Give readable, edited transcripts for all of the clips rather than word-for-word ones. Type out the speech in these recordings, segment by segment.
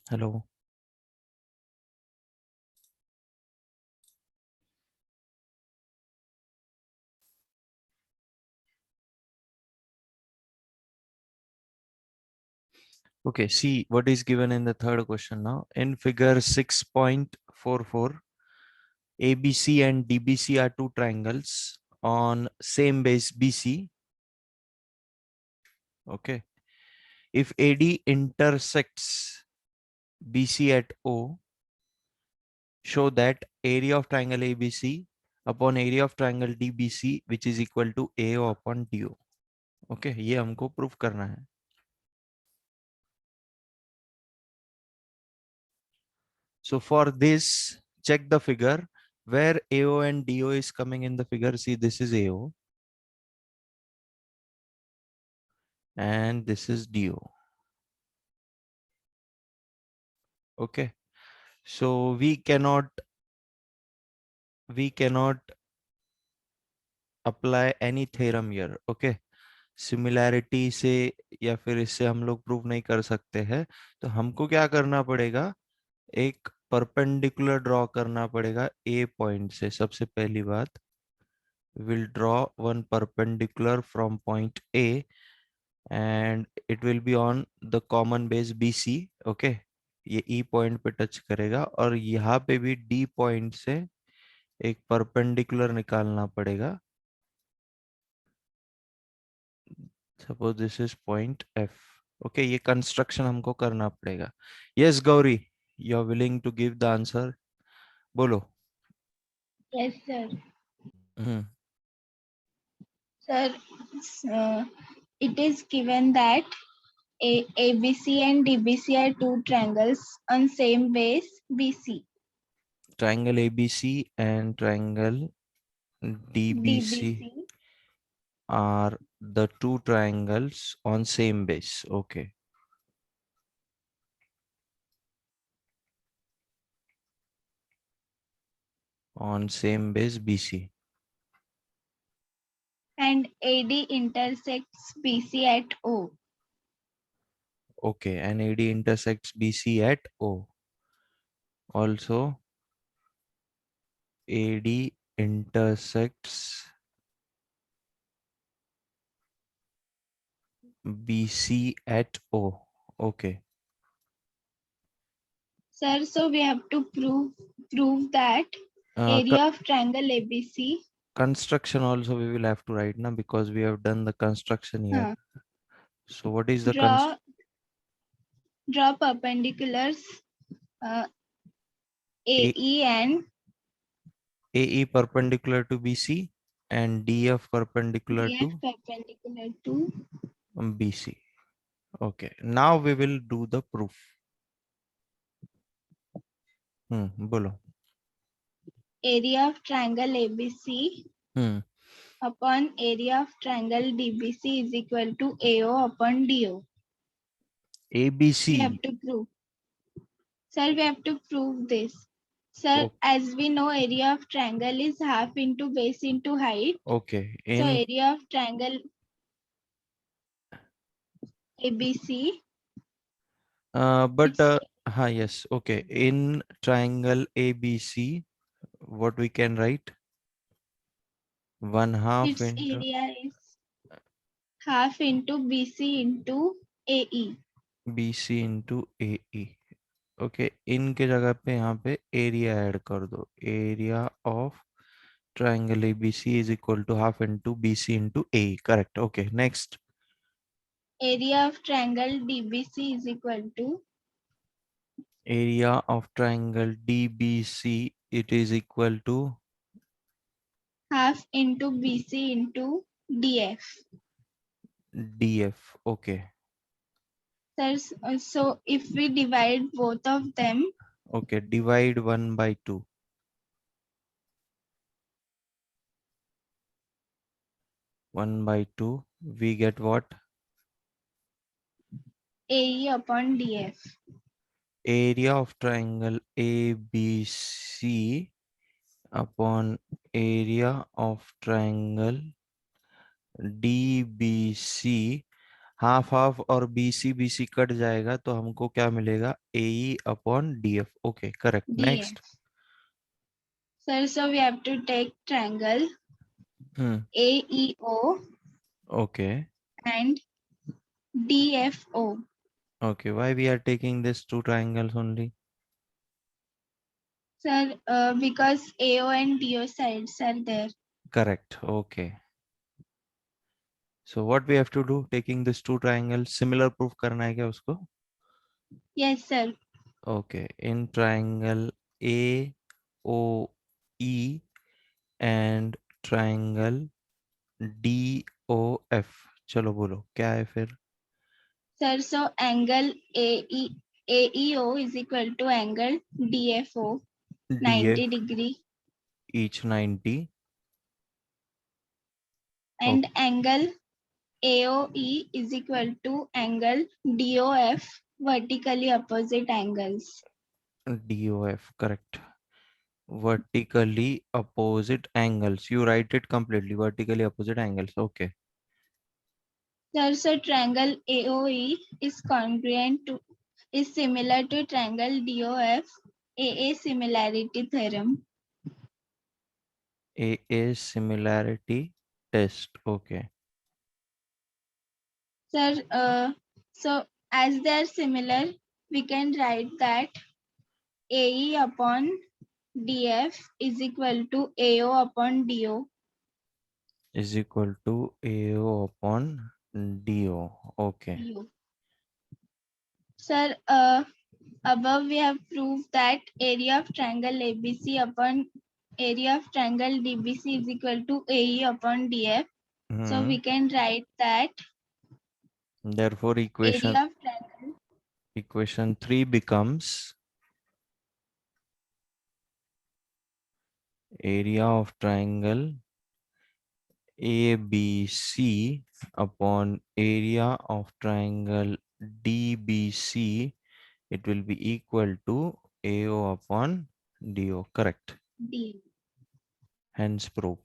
Hello. Okay, see what is given in the third question now. In figure 6.44, ABC and DBC are two triangles on same base BC. Okay. If AD intersects BC at O, show that area of triangle ABC upon area of triangle DBC which is equal to AO upon DO. Okay, ये हमको proof करना है. So for this, check the figure where AO and DO is coming in the figure. See, this is AO and this is DO. Okay. So we cannot apply any theorem here. Okay. Similarity से या फिर इससे हम लोग prove नहीं कर सकते हैं. तो हमको क्या करना पड़ेगा, एक परपेंडिकुलर ड्रॉ करना पड़ेगा ए पॉइंट से. सबसे पहली बात, will draw one perpendicular from point A and it will be on the common base BC. Okay, ये E पॉइंट पे टच करेगा और यहाँ पे भी D पॉइंट से एक परपेंडिकुलर निकालना पड़ेगा. Suppose this is point F. Okay, ये कंस्ट्रक्शन हमको करना पड़ेगा. Yes Gauri, you are willing to give the answer. बोलो. Yes, sir. Hmm. Sir, it is given that ABC and DBC are two triangles on same base BC. Triangle ABC and triangle DBC DBC. are the two triangles on same base. Okay. On same base BC. And AD intersects BC at O. Okay, and AD intersects BC at O. Also, AD intersects BC at O. Okay. Sir, so we have to prove that Uh, area of triangle ABC. construction also we will have to write now because we have done the construction here. So what is the Draw perpendiculars AE and AE perpendicular to BC and DF perpendicular DF to perpendicular to BC. Okay. Now we will do the proof. बोलो. area of triangle ABC upon area of triangle DBC is equal to AO upon DO. We ABC. have to prove. Sir, we have to prove this. Sir, Oh, as we know, area of triangle is half into base into height. okay. So In area of triangle ABC. but It's yes. Okay. In triangle ABC, what we can write? 1/2 its into area is half into BC into AE. BC into AE. Okay, इनके जगह पे यहाँ पे area add कर दो. Area of triangle ABC is equal to half into BC into A. Correct. Okay, next. Area of triangle DBC is equal to area of triangle DBC it is equal to half into BC into DF. DF. Okay. So if we divide both of them, okay, divide 1/2. 1/2 we get what? AE upon DF. Area of triangle ABC upon area of triangle DBC. Half half और B C cut जाएगा तो हमको क्या मिलेगा, A E upon D F. Okay correct. Next. df. Sir, so we have to take triangle hmm. AEO okay. and DFO. Okay, why we are taking this two triangles only? Sir, because AO and DO sides are there. Correct. Okay. So what we have to do, taking these two triangles, similar proof करना है क्या उसको? Yes, sir. Okay, in triangle AOE and triangle DOF. चलो बोलो क्या है फिर? Sir, so angle AEO is equal to angle DFO, DF 90 degree, each 90. and angle AOE is equal to angle DOF, vertically opposite angles. DOF, correct. Vertically opposite angles. You write it completely. Vertically opposite angles. Okay. Sir, so triangle AOE is similar to triangle DOF, AA similarity theorem. AA similarity test. Okay. Sir, so as they are similar, we can write that AE upon DF is equal to AO upon DO. Is equal to AO upon DO. Okay. Sir, above we have proved that area of triangle ABC upon area of triangle DBC is equal to AE upon DF. So we can write that Therefore, area of triangle equation 3 becomes area of triangle ABC upon area of triangle DBC. It will be equal to AO upon DO. Correct. D. Hence proved.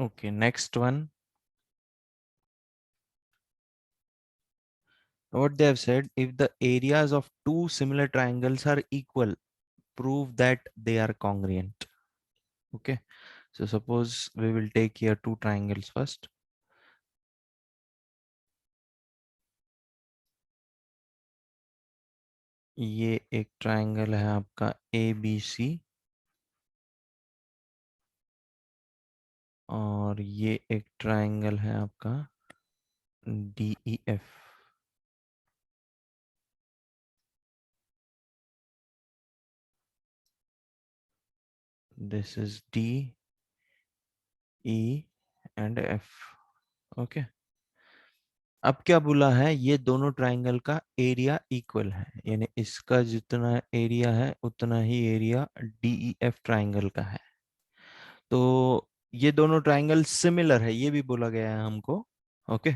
Okay, next one. What they have said, if the areas of two similar triangles are equal, prove that they are congruent. Okay, so suppose we will take here two triangles first. ये एक triangle है आपका ABC और ये एक triangle है आपका DEF. This is D, E and F. Okay. अब क्या बोला है, ये दोनों ट्रायंगल का एरिया इक्वल है, यानी इसका जितना एरिया है उतना ही एरिया DEF ट्रायंगल का है. तो ये दोनों ट्रायंगल सिमिलर है, ये भी बोला गया है हमको. ओके,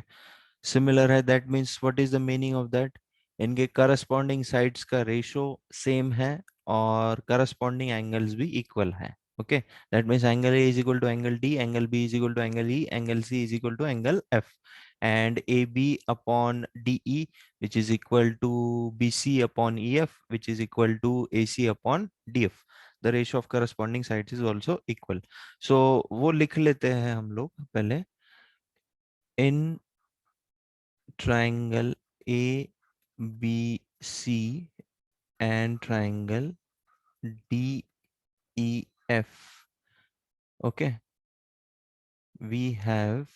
सिमिलर है, that means what is the meaning of that, इनके करस्पॉन्डिंग साइड्स का रेशो सेम है और करस्पॉन्डिंग एंगल्स भी इक्वल है. Okay, that means angle A is equal to angle D, angle B is equal to angle E, angle C is equal to angle F, and AB upon DE which is equal to BC upon EF which is equal to AC upon DF. The ratio of corresponding sides is also equal. So वो लिख लेते हैं हम लोग पहले. In triangle ABC and triangle DEF, okay, we have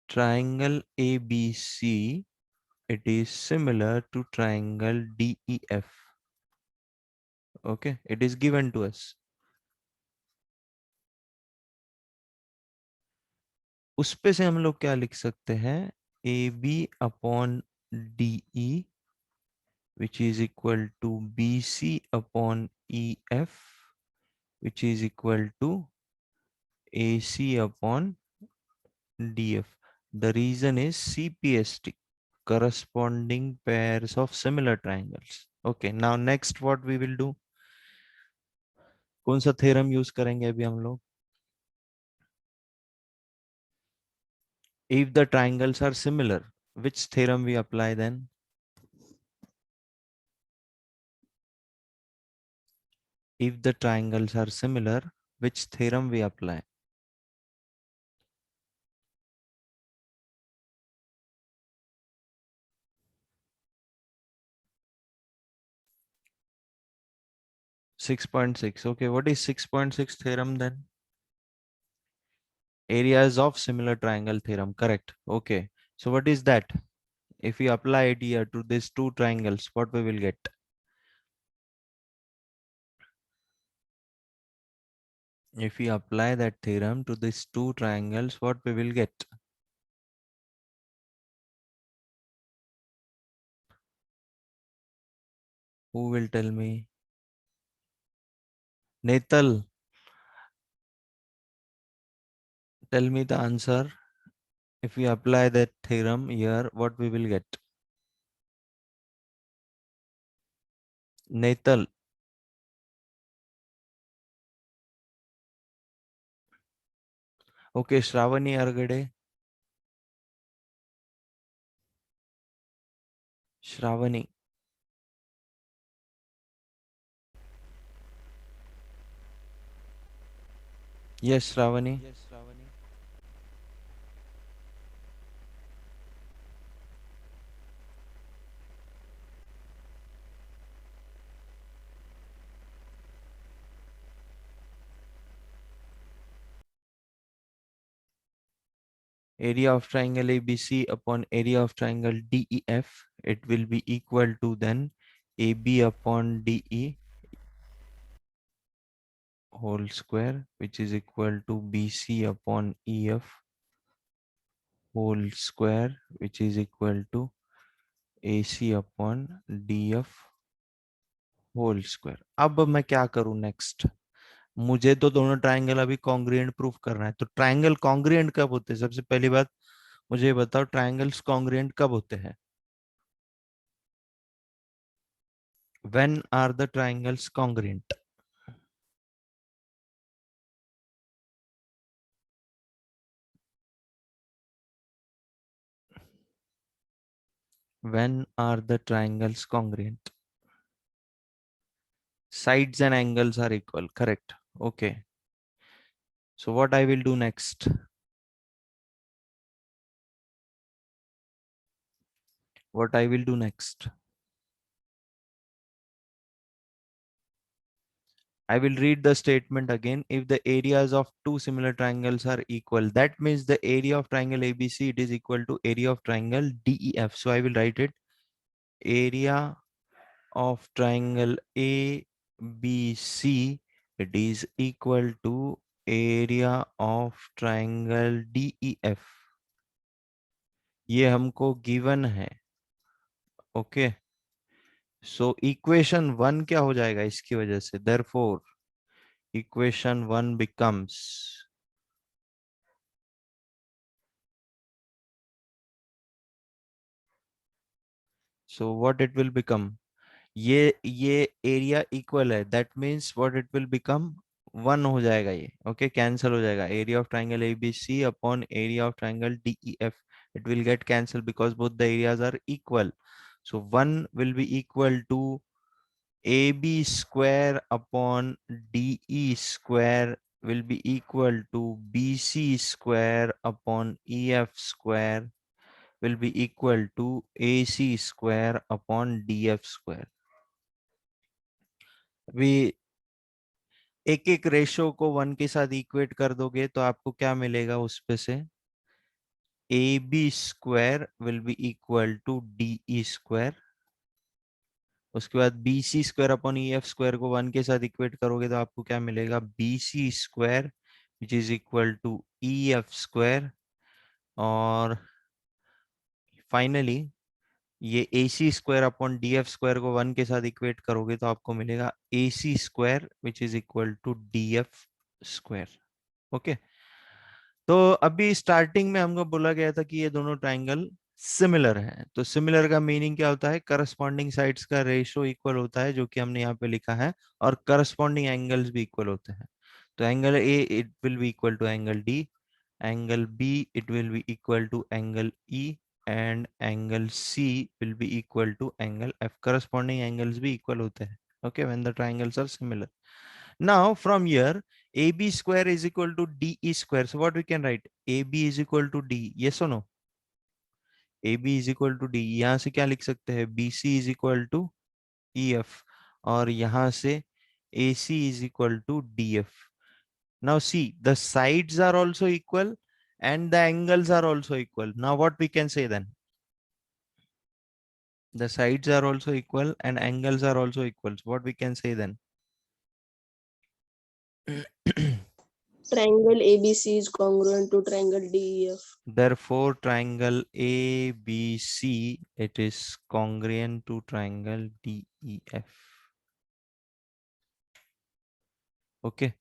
triangle ABC, it is similar to triangle DEF. Okay, it is given to us. उस पे से हम लोग क्या लिख सकते हैं, A B upon D E which is equal to B C upon E F which is equal to A C upon df. The reason is CPST, corresponding pairs of similar triangles. Okay, now next what we will do, कौन सा theorem use करेंगे अभी हम लोग? If the triangles are similar, which theorem we apply then? If the triangles are similar, which theorem we apply? Six point six. Okay, what is 6.6 theorem then? Areas of similar triangle theorem. Correct. Okay. So what is that? If we apply it here to these two triangles, what we will get? If we apply that theorem to these two triangles, what we will get? Who will tell me? Netal, tell me the answer. If we apply that theorem here, what we will get? Netal. Okay, Shravani Argade. Shravani. Yes, Shravani. Area of triangle ABC upon area of triangle DEF, it will be equal to then AB upon DE whole square, which is equal to BC upon EF whole square, which is equal to AC upon DF whole square. अब मैं क्या करूं next? मुझे तो दोनों triangle अभी congruent proof करना है. तो ट्रायंगल कॉन्ग्रुएंट कब होते हैं? सबसे पहली बात मुझे बताओ, ट्रायंगल्स कॉन्ग्रुएंट कब होते हैं? When are the triangles congruent? When are the triangles congruent? Sides and angles are equal. Correct. Okay. So what I will do next? What I will do next? I will read the statement again. If the areas of two similar triangles are equal, that means the area of triangle ABC, it is equal to area of triangle DEF. So I will write it. Area of triangle ABC, it is equal to area of triangle DEF. ये हमको given है. Okay. So equation 1 क्या हो जाएगा इसकी वजह से? Therefore equation 1 becomes, so what it will become, ये एरिया इक्वल है, that means what it will become, 1 हो जाएगा ये. ओके, कैंसिल हो जाएगा. Area of triangle ABC upon area of triangle DEF, it will get cancelled because both the areas are equal. So 1 will be equal to AB square upon DE square will be equal to BC square upon EF square will be equal to AC square upon DF square. अभी एक एक ratio को 1 के साथ equate कर दोगे तो आपको क्या मिलेगा उस पे से? A B square will be equal to D E square. उसके बाद B C square upon E F square को 1 के साथ इक्वेट करोगे तो आपको क्या मिलेगा? B C square which is equal to E F square और फाइनली ये A C square upon D F square को 1 के साथ इक्वेट करोगे तो आपको मिलेगा A C square which is equal to D F square. Okay, तो अभी स्टार्टिंग में हमको बोला गया था कि ये दोनों ट्राइंगल सिमिलर हैं। तो सिमिलर का मीनिंग क्या होता है? करस्पॉन्डिंग साइड्स का रेशो इक्वल होता है, जो कि हमने यहाँ पे लिखा है, और करस्पॉन्डिंग एंगल्स भी इक्वल होते हैं। तो angle A it will be equal to angle D, angle B it will be equal to angle E, and angle C will be equal to angle F. Corresponding angles भी equal होते हैं, okay, when the triangles are similar. Now from here, AB square is equal to DE square. So what we can write? AB is equal to D. Yes or no? AB is equal to D. यहाँ से क्या लिख सकते हैं? BC is equal to EF. और यहाँ से AC is equal to DF. Now see, the sides are also equal and the angles are also equal. Now what we can say then? The sides are also equal and angles are also equal. So what we can say then? Triangle ABC is congruent to triangle DEF. Therefore, triangle ABC, it is congruent to triangle DEF. Okay.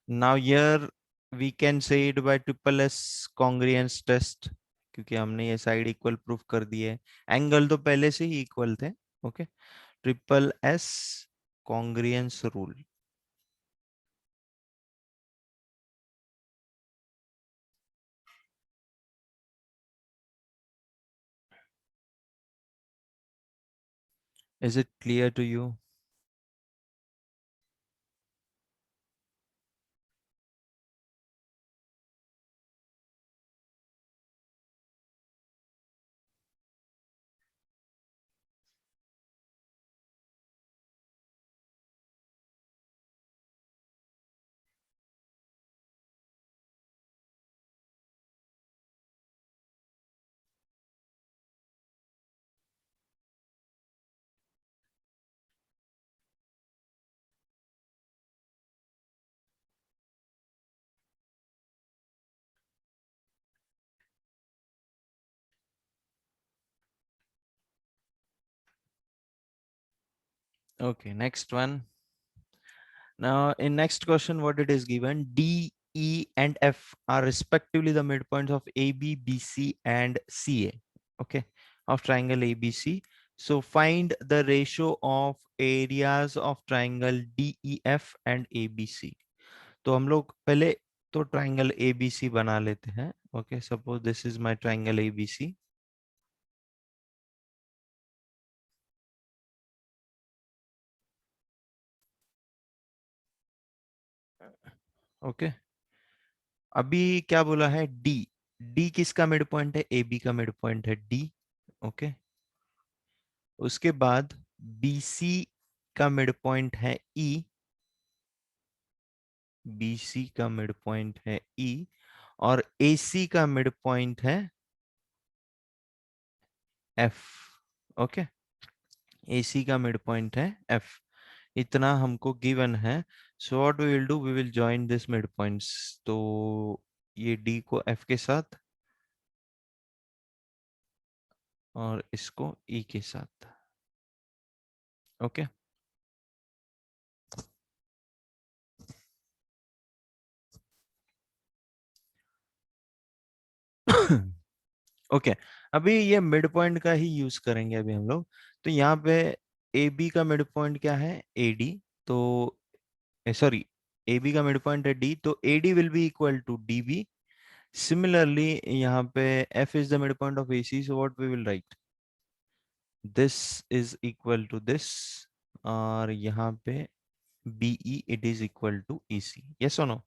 Now here we can say it by triple S congruence test, क्योंकि हमने ये side equal proof कर दिए, angle तो पहले से ही equal थे। Okay, triple S congruence rule. Is it clear to you? Okay, next one. Now, in next question, what it is given, D, E, and F are respectively the midpoints of AB, BC, and CA. Okay, of triangle ABC. So find the ratio of areas of triangle DEF and ABC. तो हम लोग पहले तो triangle ABC बना लेते हैं. Okay, suppose this is my triangle ABC. Okay. अभी क्या बोला है? डी, डी किसका मिड पॉइंट है? ए बी का मिड पॉइंट है डी। ओके, उसके बाद बी सी का मिड पॉइंट है ई, बी सी का मिड पॉइंट है ई, और ए सी का मिड पॉइंट है एफ। ओके, ए सी का मिड पॉइंट है एफ। इतना हमको गिवन है। So what we will do, we will join this mid points. तो ये डी को एफ के साथ और इसको ई के साथ। ओके, ओके, अभी ये मिड पॉइंट का ही यूज करेंगे अभी हम लोग। तो यहाँ पे ए बी का मिड पॉइंट क्या है? A D. तो सॉरी, ए बी का मिड पॉइंट है डी, तो A D will be equal to D B. Similarly यहाँ पे F is the mid point of A C, so what we will write, this is equal to this, और यहाँ पे B E it is equal to E C. Yes और no?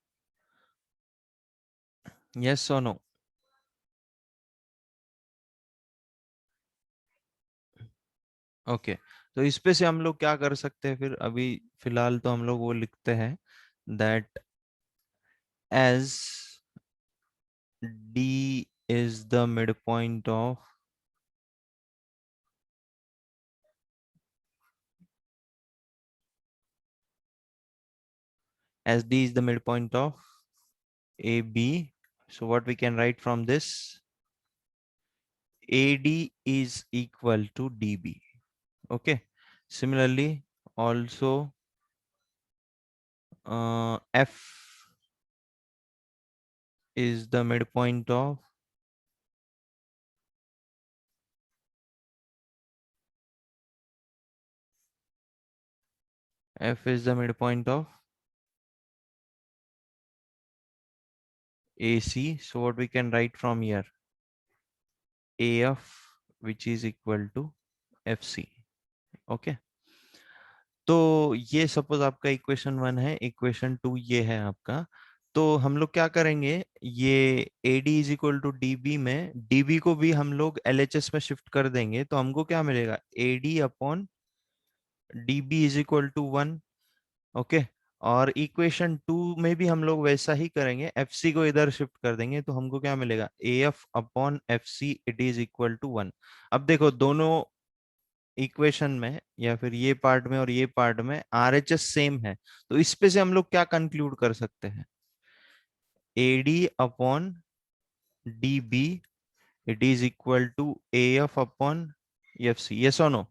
Yes और no? Okay, तो इस पे से हम लोग क्या कर सकते हैं फिर? अभी फिलहाल तो हम लोग वो लिखते हैं that as D is the midpoint of as D is the midpoint of AB So what we can write from this? AD is equal to DB. Okay. Similarly, also F is the midpoint of AC. So what we can write from here? AF, which is equal to FC. Okay. तो ये suppose आपका equation 1 है, equation 2 ये है आपका। तो हम लोग क्या करेंगे, ये AD is equal to DB में DB को भी हम लोग LHS में शिफ्ट कर देंगे, तो हमको क्या मिलेगा? AD upon DB is equal to 1। Okay. और इक्वेशन 2 में भी हम लोग वैसा ही करेंगे, FC को इधर शिफ्ट कर देंगे, तो हमको क्या मिलेगा? AF upon FC it is equal to 1। अब देखो दोनों इक्वेशन में या फिर ये पार्ट में और ये पार्ट में RHS सेम है, तो इस पे से हम लोग क्या कंक्लूड कर सकते हैं? AD upon DB it is equal to AF upon FC। Yes और no?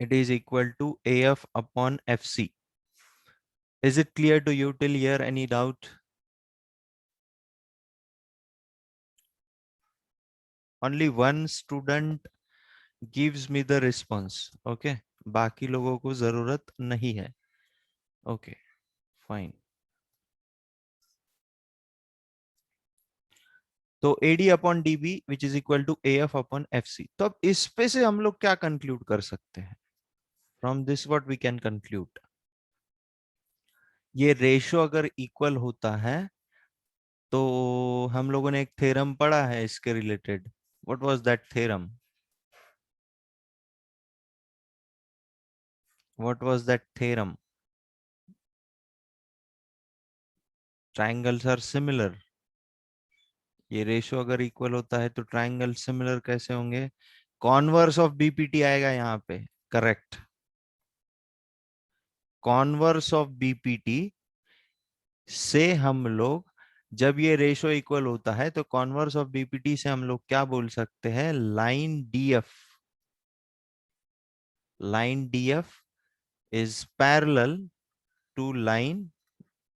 It is equal to AF upon FC। Is it clear to you till here? Any doubt? Only one student gives me the response. Okay. बाकी लोगों को जरूरत नहीं है. Okay. Fine. तो AD upon DB which is equal to AF upon FC। तो अब इस पे से हम लोग क्या कंक्लूड कर सकते हैं? From this what we can conclude, ये रेशो अगर इक्वल होता है तो हम लोगों ने एक थ्योरम पढ़ा है इसके related. What was that theorem? What was that theorem? Triangles are similar. ये रेशो अगर इक्वल होता है तो ट्रायंगल सिमिलर कैसे होंगे? कॉन्वर्स ऑफ बीपीटी आएगा यहाँ पे। करेक्ट। कॉन्वर्स ऑफ बीपीटी से हम लोग, जब ये रेशो इक्वल होता है तो कॉन्वर्स ऑफ बीपीटी से हम लोग क्या बोल सकते हैं? Line DF. Line DF is parallel to line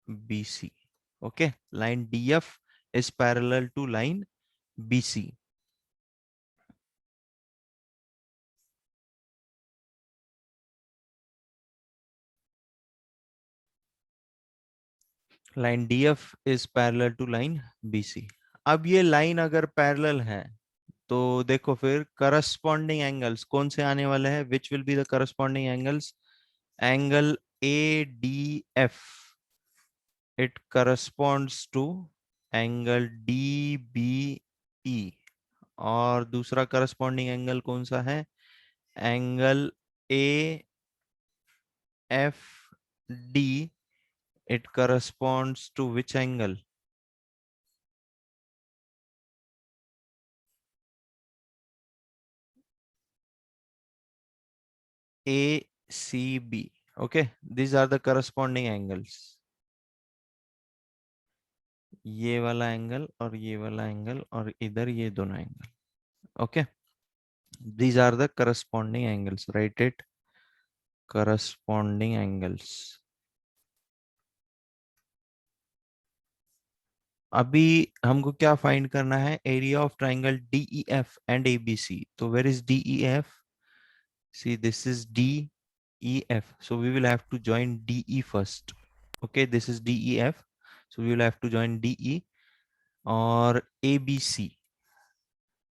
BC. Okay, line DF is parallel to line BC. Line DF is parallel to line BC। अब ये लाइन अगर पैरेलल है तो देखो फिर करस्पॉन्डिंग एंगल्स कौन से आने वाले हैं? Which will be the corresponding angles? Angle ADF it corresponds to angle DBE। और दूसरा करस्पॉन्डिंग एंगल कौन सा है? Angle AFD it corresponds to which angle? ACB. Okay, these are the corresponding angles. ये वाला एंगल और ये वाला एंगल और इधर ये दोनों angle. Okay, these are the corresponding angles. Write it, corresponding angles. अभी हमको क्या फाइंड करना है? Area of triangle DEF and ABC। तो where is DEF? See, this is DEF, so we will have to join DE first. Okay, this is DEF, so we will have to join DE और ABC,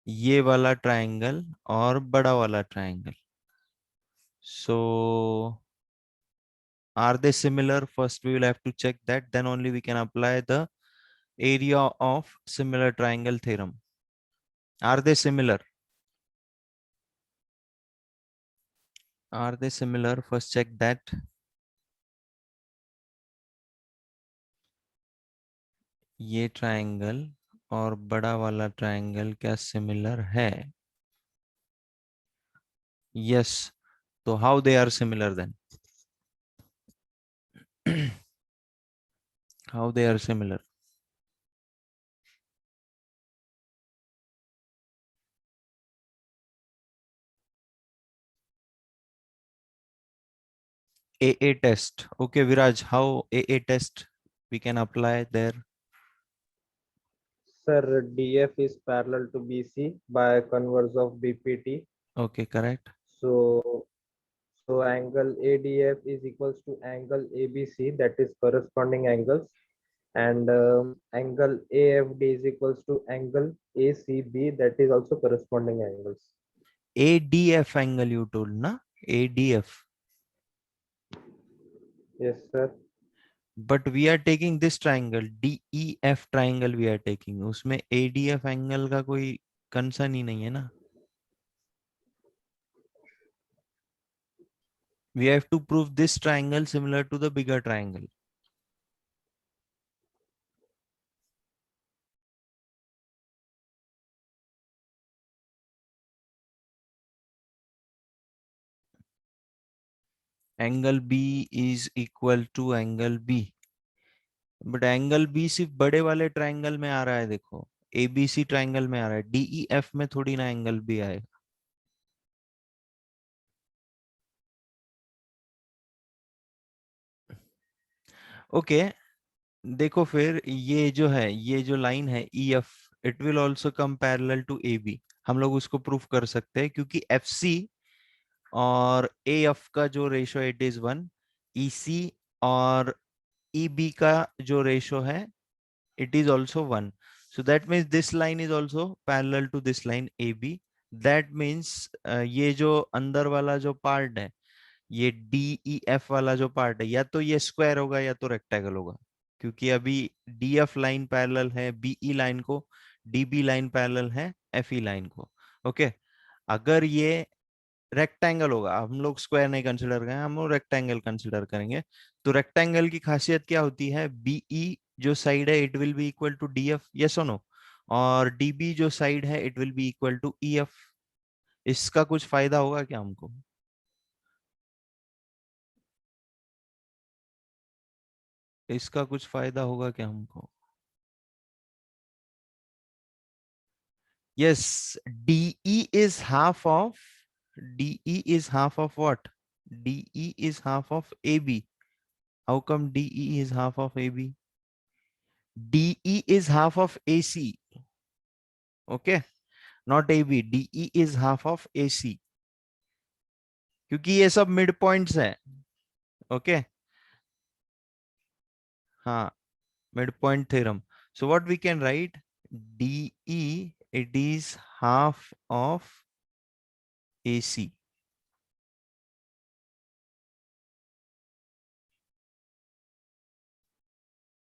ये वाला triangle और बड़ा वाला triangle. So are they similar? First we will have to check that, then only we can apply the area of similar triangle theorem. Are they similar? Are they similar? First check that. ये triangle और बड़ा वाला triangle क्या similar है? Yes. So how they are similar then? How they are similar? AA test. Okay, Viraj, how AA test we can apply there? Sir, DF is parallel to BC by converse of BPT. Okay, correct. So, so angle ADF is equals to angle ABC, that is corresponding angles, and angle AFD is equals to angle ACB, that is also corresponding angles. ADF angle you told, na? ADF. Yes, sir. But we are taking this triangle, DEF triangle we are taking. उसमें ADF angle का कोई concern ही नहीं है ना. We have to prove this triangle similar to the bigger triangle. Angle B is equal to angle B. But angle B सिर्फ बड़े वाले triangle में आ रहा है. देखो एबीसी ट्रायंगल में आ रहा है, डीईएफ में थोड़ी ना एंगल बी आएगा. ओके देखो फिर ये जो है, ये जो लाइन है EF, it will also come parallel to AB. हम लोग उसको प्रूफ कर सकते हैं क्योंकि एफसी और एएफ का जो रेशो इट इज 1, ईसी और ईबी का जो रेशो है it is also 1. So that means this line is also parallel to this line AB. That means ये जो अंदर वाला जो पार्ट है, ये DEF वाला जो पार्ट है, या तो ये स्क्वायर होगा या तो रेक्टेंगल होगा. क्योंकि अभी DF लाइन पैरेलल है BE लाइन को, DB लाइन पैरेलल है FE लाइन को. ओके अगर ये रेक्टेंगल होगा, हम लोग स्क्वायर नहीं कंसिडर करेंगे, हम लोग रेक्टेंगल कंसिडर करेंगे. तो रेक्टेंगल की खासियत क्या होती है, बीई जो साइड है it will be equal to DF, yes और नो, और डीबी जो साइड है it will be equal to EF. इसका कुछ फायदा होगा क्या हमको? इसका कुछ फायदा होगा क्या हमको? Yes, DE is half of, DE is half of what? DE is half of AB. How come DE is half of AB? DE is half of AC. Okay, not AB. DE is half of AC. क्योंकि ये सब mid points है. Okay हाँ, mid point theorem. So what we can write, DE it is half of AC.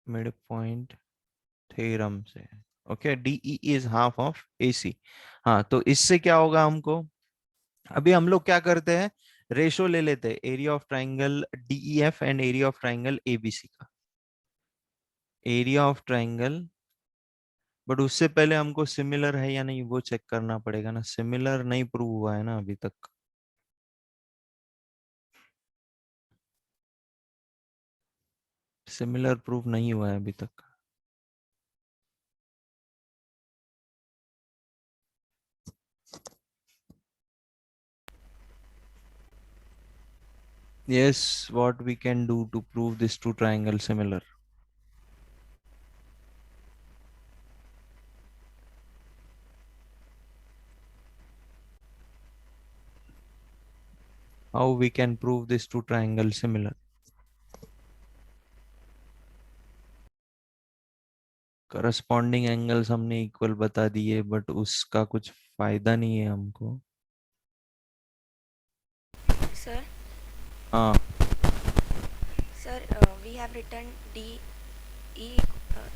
Mid point theorem से. Okay DE is half of AC. हाँ तो इससे क्या होगा हमको, अभी हम लोग क्या करते हैं, रेशो ले लेते हैं area of triangle DEF and area of triangle ABC का. एरिया ऑफ ट्राइंगल, बट उससे पहले हमको सिमिलर है या नहीं वो चेक करना पड़ेगा ना. सिमिलर नहीं प्रूव हुआ है ना अभी तक. सिमिलर प्रूव नहीं हुआ है अभी तक. Yes, what we can do to prove this two triangle similar? How we can prove this two triangle similar? Corresponding angles हमने इक्वल बता दिए, बट उसका कुछ फायदा नहीं है हमको. Sir, हाँ sir, we have written DE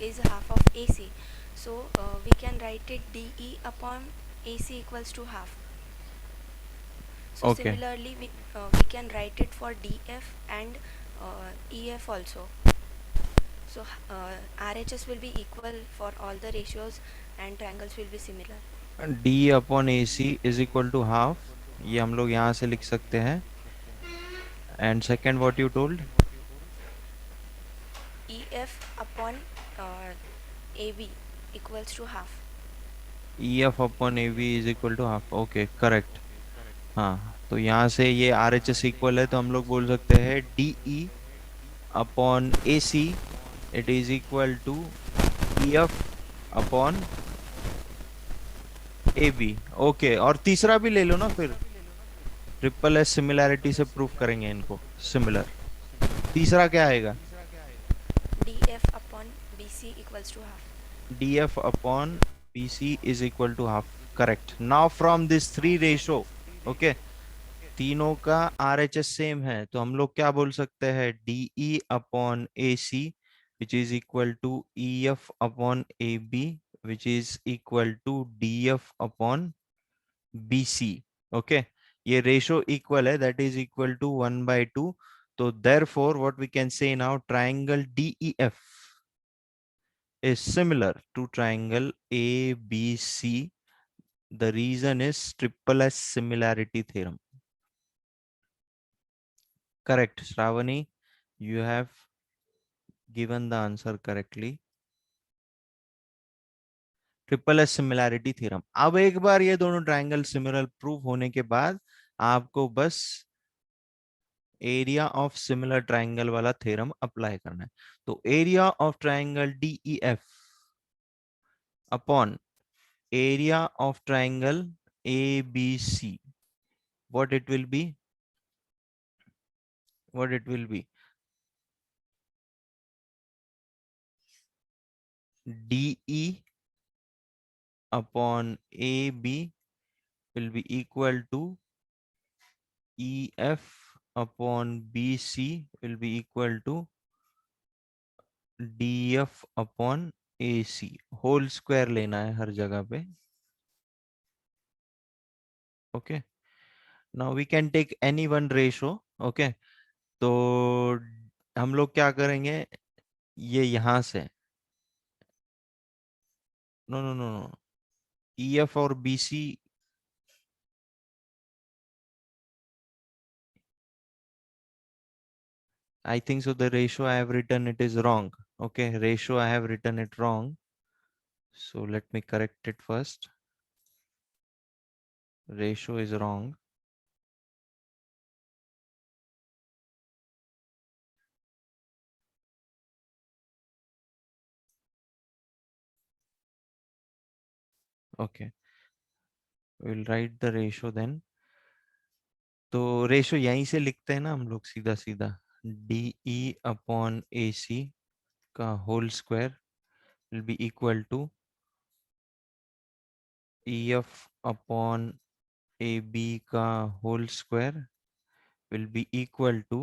is half of AC, so we can write it DE upon AC equals to half. So Okay. similarly, we can write it for DF and EF also. So RHS will be equal for all the ratios and triangles will be similar. D upon AC is equal to half, ये हम लोग यहाँ से लिख सकते हैं. And second what you told, EF upon AB equals to half. EF upon AB is equal to half. Okay correct. हाँ तो यहाँ से ये आर एच एस इक्वल है, तो हम लोग बोल सकते हैं D E upon A C it is equal to E F upon A B. Okay, और तीसरा भी ले लो ना फिर, ट्रिपल एस सिमिलैरिटी से प्रूफ करेंगे इनको सिमिलर। तीसरा क्या आएगा? df upon bc equals to half. df upon bc is equal to half, correct. Now from this three ratio, okay, तीनों का RHS सेम है, तो हम लोग क्या बोल सकते हैं? DE upon AC which is equal to EF upon AB which is equal to DF upon BC, okay. ये रेशो इक्वल है, that is equal to 1/2. तो therefore what we can say now, triangle DEF is similar to triangle ABC. The reason is triple S similarity theorem. Correct, Shravani. You have given the answer correctly. Triple S similarity theorem. अब एक बार ये दोनों triangle similar prove होने के बाद आपको बस area of similar triangle वाला थ्योरम अप्लाई करना है। तो area of triangle DEF upon area of triangle ABC, what it will be? What it will be? DE upon AB will be equal to EF upon BC will be equal to DF upon AC। Whole square लेना है हर जगह पे। Okay, now we can take any one ratio. Okay, तो हम लोग क्या करेंगे, ये यहां से, no no no no, EF और BC, I think so the ratio I have written it is wrong. Okay, ratio I have written it wrong. So let me correct it first. Ratio is wrong. Okay, we'll write the ratio then. तो ratio यहीं से लिखते हैं ना हम लोग सीधा सीधा, DE अपॉन AC का whole square will be equal to EF upon AB का whole square will be equal to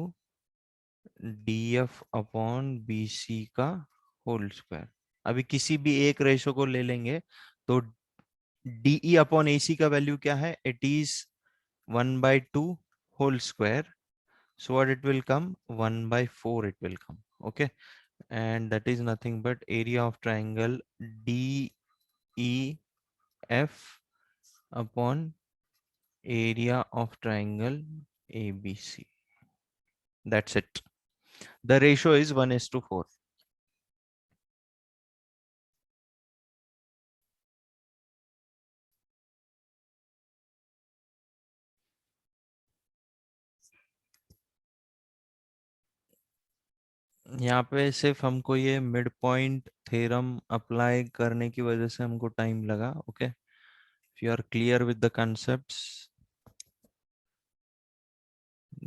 DF upon BC का होल स्क्वायर। अभी किसी भी एक रेशो को ले लेंगे तो DE अपॉन AC का वैल्यू क्या है? It is 1/2 whole square, so what it will come, 1/4 it will come, okay, and that is nothing but area of triangle DEF upon area of triangle ABC. That's it. The ratio is 1:4. यहाँ पे सिर्फ हमको ये mid point theorem apply करने की वजह से हमको टाइम लगा। Okay, if you are clear with the concepts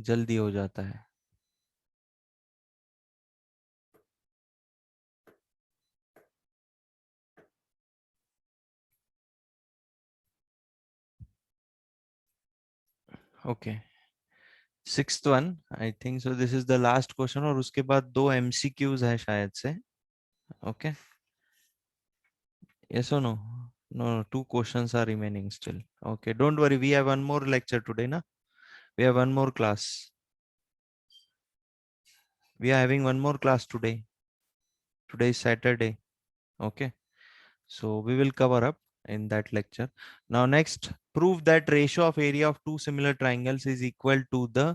जल्दी हो जाता है। Okay, sixth one, I think so this is the last question, और उसके बाद 2 MCQs है शायद से। ओके, यस और no? No, 2 questions are remaining still. Okay, don't worry, we have one more lecture today na, we have one more class, we are having one more class today. Today is Saturday. Okay, so we will cover up in that lecture. Now next, prove that ratio of area of two similar triangles is equal to the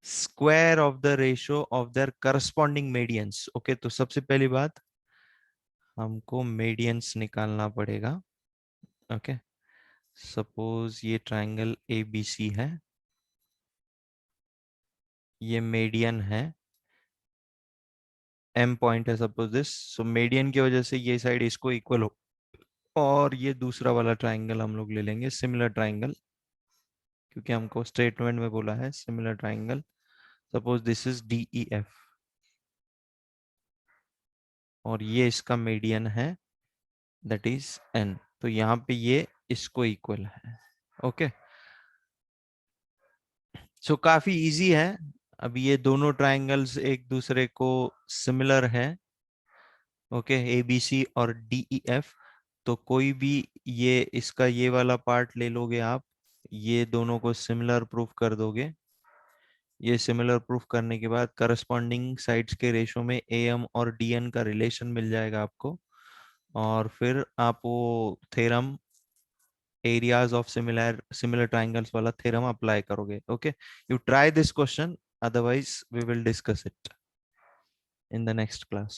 square of the ratio of their corresponding medians. Okay, तो सबसे पहली बात हमको medians निकालना पड़ेगा। Okay, suppose ये triangle ABC है, ये मीडियन है, M पॉइंट है सपोज दिस, सो मीडियन की वजह से ये साइड इसको इक्वल हो, और ये दूसरा वाला ट्राइंगल हम लोग ले लेंगे सिमिलर ट्राइंगल, क्योंकि हमको स्टेटमेंट में बोला है similar triangle. Suppose this is DEF और ये इसका मीडियन है दैट इज N, तो यहाँ पे ये इसको इक्वल है। ओके, सो काफी इजी है। अभी ये दोनों ट्राइंगल्स एक दूसरे को सिमिलर है, ओके, ABC और DEF। तो कोई भी ये इसका ये वाला पार्ट ले लोगे आप, ये दोनों को सिमिलर प्रूफ कर दोगे। ये सिमिलर प्रूफ करने के बाद करस्पॉन्डिंग साइड्स के रेशो में AM और DN का रिलेशन मिल जाएगा आपको, और फिर आप वो theorem areas of similar triangles वाला थ्योरम अप्लाई करोगे। Okay, you try this question, otherwise we will discuss it in the next class.